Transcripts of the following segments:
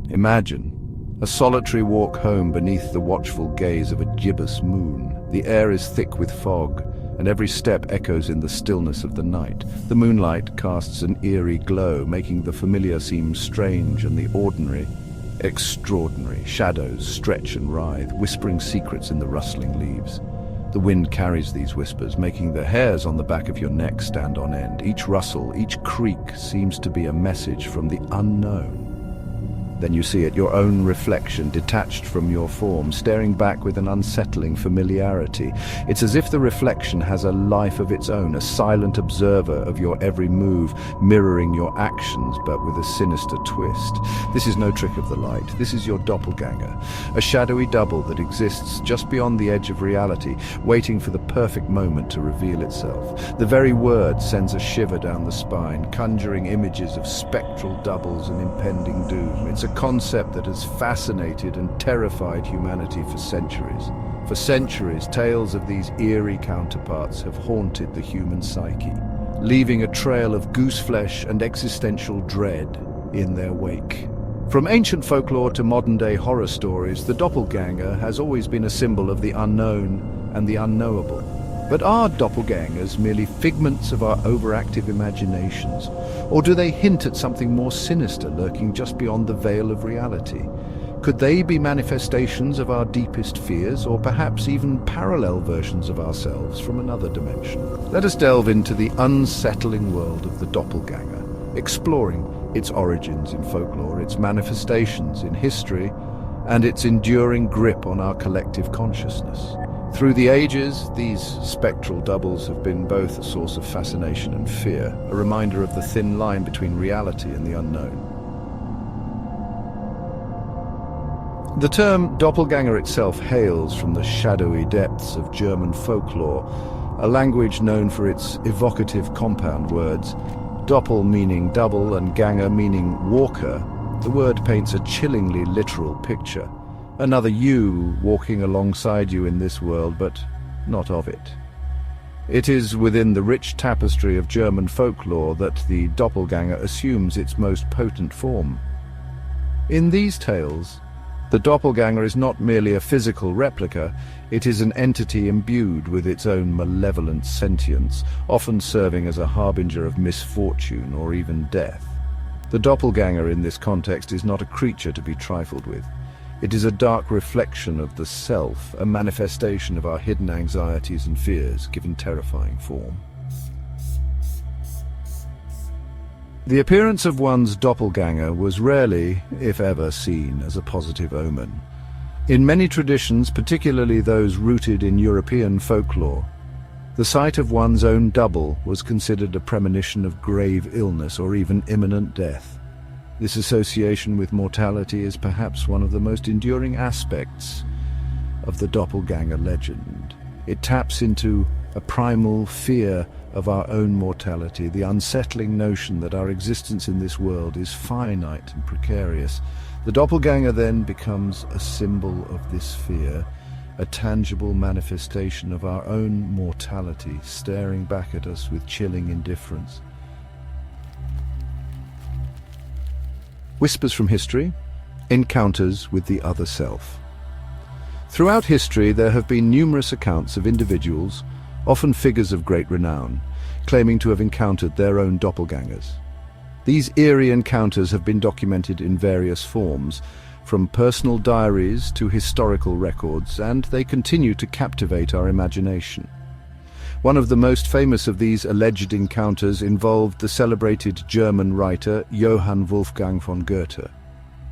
Imagine a solitary walk home beneath the watchful gaze of a gibbous moon. The air is thick with fog, and every step echoes in the stillness of the night. The moonlight casts an eerie glow, making the familiar seem strange and the ordinary extraordinary. Shadows stretch and writhe, whispering secrets in the rustling leaves. The wind carries these whispers, making the hairs on the back of your neck stand on end. Each rustle, each creak seems to be a message from the unknown. Then you see it, your own reflection, detached from your form, staring back with an unsettling familiarity. It's as if the reflection has a life of its own, a silent observer of your every move, mirroring your actions, but with a sinister twist. This is no trick of the light. This is your doppelganger, a shadowy double that exists just beyond the edge of reality, waiting for the perfect moment to reveal itself. The very word sends a shiver down the spine, conjuring images of spectral doubles and impending doom. It's a concept that has fascinated and terrified humanity for centuries. For centuries, tales of these eerie counterparts have haunted the human psyche, leaving a trail of gooseflesh and existential dread in their wake. From ancient folklore to modern-day horror stories, the doppelganger has always been a symbol of the unknown and the unknowable. But are doppelgangers merely figments of our overactive imaginations, or do they hint at something more sinister lurking just beyond the veil of reality? Could they be manifestations of our deepest fears, or perhaps even parallel versions of ourselves from another dimension? Let us delve into the unsettling world of the doppelganger, exploring its origins in folklore, its manifestations in history, and its enduring grip on our collective consciousness. Through the ages, these spectral doubles have been both a source of fascination and fear, a reminder of the thin line between reality and the unknown. The term doppelganger itself hails from the shadowy depths of German folklore, a language known for its evocative compound words. Doppel meaning double and ganger meaning walker, the word paints a chillingly literal picture. Another you walking alongside you in this world, but not of it. It is within the rich tapestry of German folklore that the doppelganger assumes its most potent form. In these tales, the doppelganger is not merely a physical replica, it is an entity imbued with its own malevolent sentience, often serving as a harbinger of misfortune or even death. The doppelganger in this context is not a creature to be trifled with. It is a dark reflection of the self, a manifestation of our hidden anxieties and fears, given terrifying form. The appearance of one's doppelganger was rarely, if ever, seen as a positive omen. In many traditions, particularly those rooted in European folklore, the sight of one's own double was considered a premonition of grave illness or even imminent death. This association with mortality is perhaps one of the most enduring aspects of the doppelganger legend. It taps into a primal fear of our own mortality, the unsettling notion that our existence in this world is finite and precarious. The doppelganger then becomes a symbol of this fear, a tangible manifestation of our own mortality, staring back at us with chilling indifference. Whispers from history, encounters with the other self. Throughout history, there have been numerous accounts of individuals, often figures of great renown, claiming to have encountered their own doppelgangers. These eerie encounters have been documented in various forms, from personal diaries to historical records, and they continue to captivate our imagination. One of the most famous of these alleged encounters involved the celebrated German writer Johann Wolfgang von Goethe.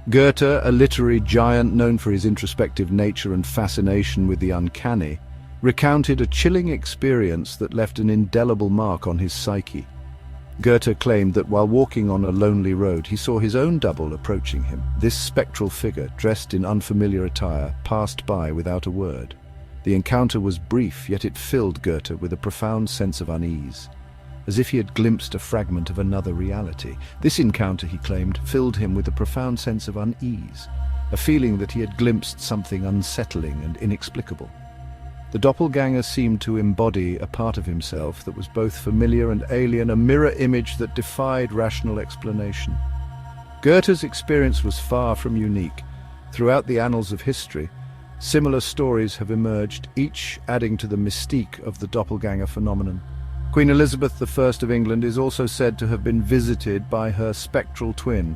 Goethe, a literary giant known for his introspective nature and fascination with the uncanny, recounted a chilling experience that left an indelible mark on his psyche. Goethe claimed that while walking on a lonely road, he saw his own double approaching him. This spectral figure, dressed in unfamiliar attire, passed by without a word. The encounter was brief, yet it filled Goethe with a profound sense of unease, as if he had glimpsed a fragment of another reality. This encounter, he claimed, filled him with a profound sense of unease, a feeling that he had glimpsed something unsettling and inexplicable. The doppelganger seemed to embody a part of himself that was both familiar and alien, a mirror image that defied rational explanation. Goethe's experience was far from unique. Throughout the annals of history, similar stories have emerged, each adding to the mystique of the doppelganger phenomenon. Queen Elizabeth I of England is also said to have been visited by her spectral twin,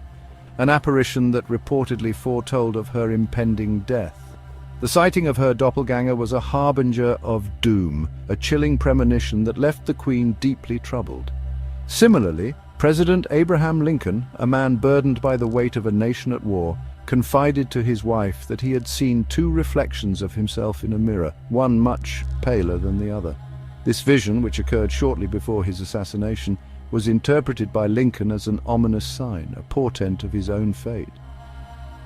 an apparition that reportedly foretold of her impending death. The sighting of her doppelganger was a harbinger of doom, a chilling premonition that left the Queen deeply troubled. Similarly, President Abraham Lincoln, a man burdened by the weight of a nation at war, confided to his wife that he had seen two reflections of himself in a mirror, one much paler than the other. This vision, which occurred shortly before his assassination, was interpreted by Lincoln as an ominous sign, a portent of his own fate.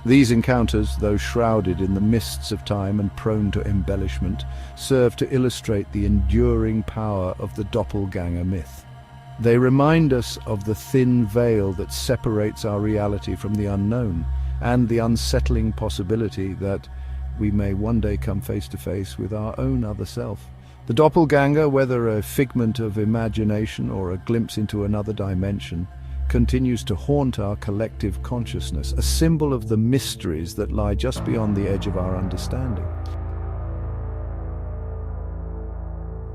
These encounters, though shrouded in the mists of time and prone to embellishment, serve to illustrate the enduring power of the doppelganger myth. They remind us of the thin veil that separates our reality from the unknown, and the unsettling possibility that we may one day come face to face with our own other self. The doppelganger, whether a figment of imagination or a glimpse into another dimension, continues to haunt our collective consciousness, a symbol of the mysteries that lie just beyond the edge of our understanding.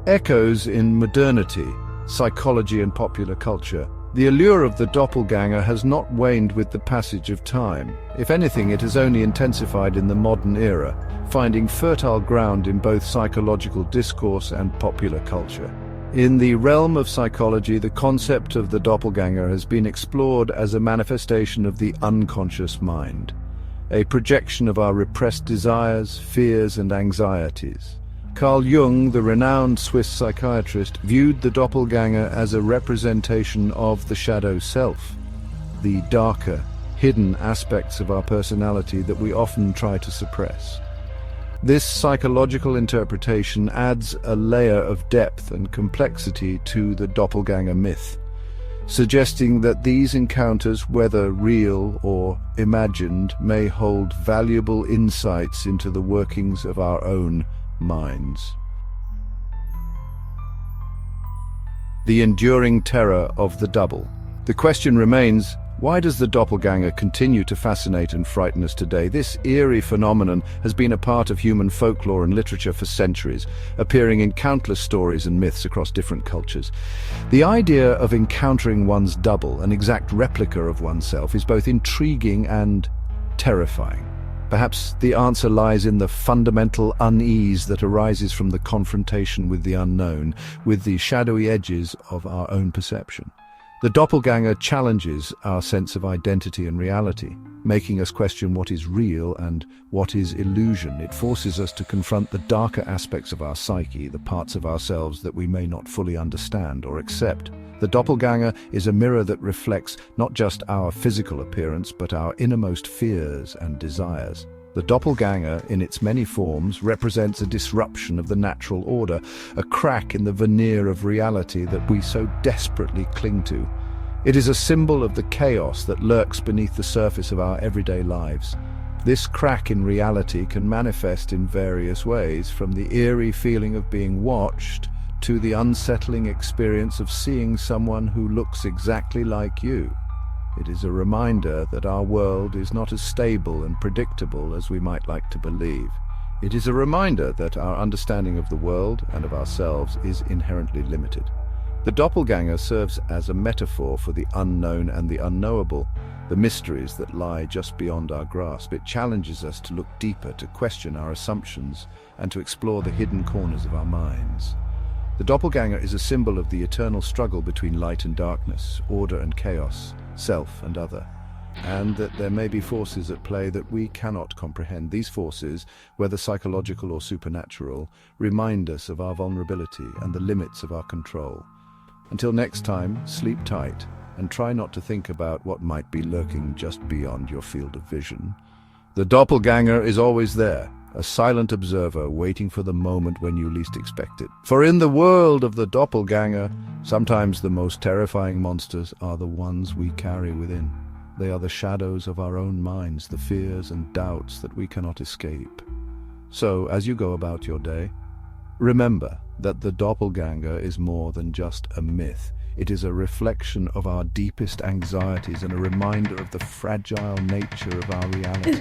Echoes in modernity, psychology and popular culture. The allure of the doppelganger has not waned with the passage of time. If anything, it has only intensified in the modern era, finding fertile ground in both psychological discourse and popular culture. In the realm of psychology, the concept of the doppelganger has been explored as a manifestation of the unconscious mind, a projection of our repressed desires, fears, and anxieties. Carl Jung, the renowned Swiss psychiatrist, viewed the doppelganger as a representation of the shadow self, the darker, hidden aspects of our personality that we often try to suppress. This psychological interpretation adds a layer of depth and complexity to the doppelganger myth, suggesting that these encounters, whether real or imagined, may hold valuable insights into the workings of our own minds. The enduring terror of the double. The question remains, why does the doppelganger continue to fascinate and frighten us today? This eerie phenomenon has been a part of human folklore and literature for centuries, appearing in countless stories and myths across different cultures. The idea of encountering one's double, an exact replica of oneself, is both intriguing and terrifying. Perhaps the answer lies in the fundamental unease that arises from the confrontation with the unknown, with the shadowy edges of our own perception. The doppelganger challenges our sense of identity and reality, making us question what is real and what is illusion. It forces us to confront the darker aspects of our psyche, the parts of ourselves that we may not fully understand or accept. The doppelganger is a mirror that reflects not just our physical appearance, but our innermost fears and desires. The doppelganger, in its many forms, represents a disruption of the natural order, a crack in the veneer of reality that we so desperately cling to. It is a symbol of the chaos that lurks beneath the surface of our everyday lives. This crack in reality can manifest in various ways, from the eerie feeling of being watched to the unsettling experience of seeing someone who looks exactly like you. It is a reminder that our world is not as stable and predictable as we might like to believe. It is a reminder that our understanding of the world and of ourselves is inherently limited. The doppelganger serves as a metaphor for the unknown and the unknowable, the mysteries that lie just beyond our grasp. It challenges us to look deeper, to question our assumptions, and to explore the hidden corners of our minds. The doppelganger is a symbol of the eternal struggle between light and darkness, order and chaos, self and other, and that there may be forces at play that we cannot comprehend. These forces, whether psychological or supernatural, remind us of our vulnerability and the limits of our control. Until next time, sleep tight and try not to think about what might be lurking just beyond your field of vision. The doppelganger is always there, a silent observer waiting for the moment when you least expect it. For in the world of the doppelganger, sometimes the most terrifying monsters are the ones we carry within. They are the shadows of our own minds, the fears and doubts that we cannot escape. So, as you go about your day, remember that the doppelganger is more than just a myth. It is a reflection of our deepest anxieties and a reminder of the fragile nature of our reality.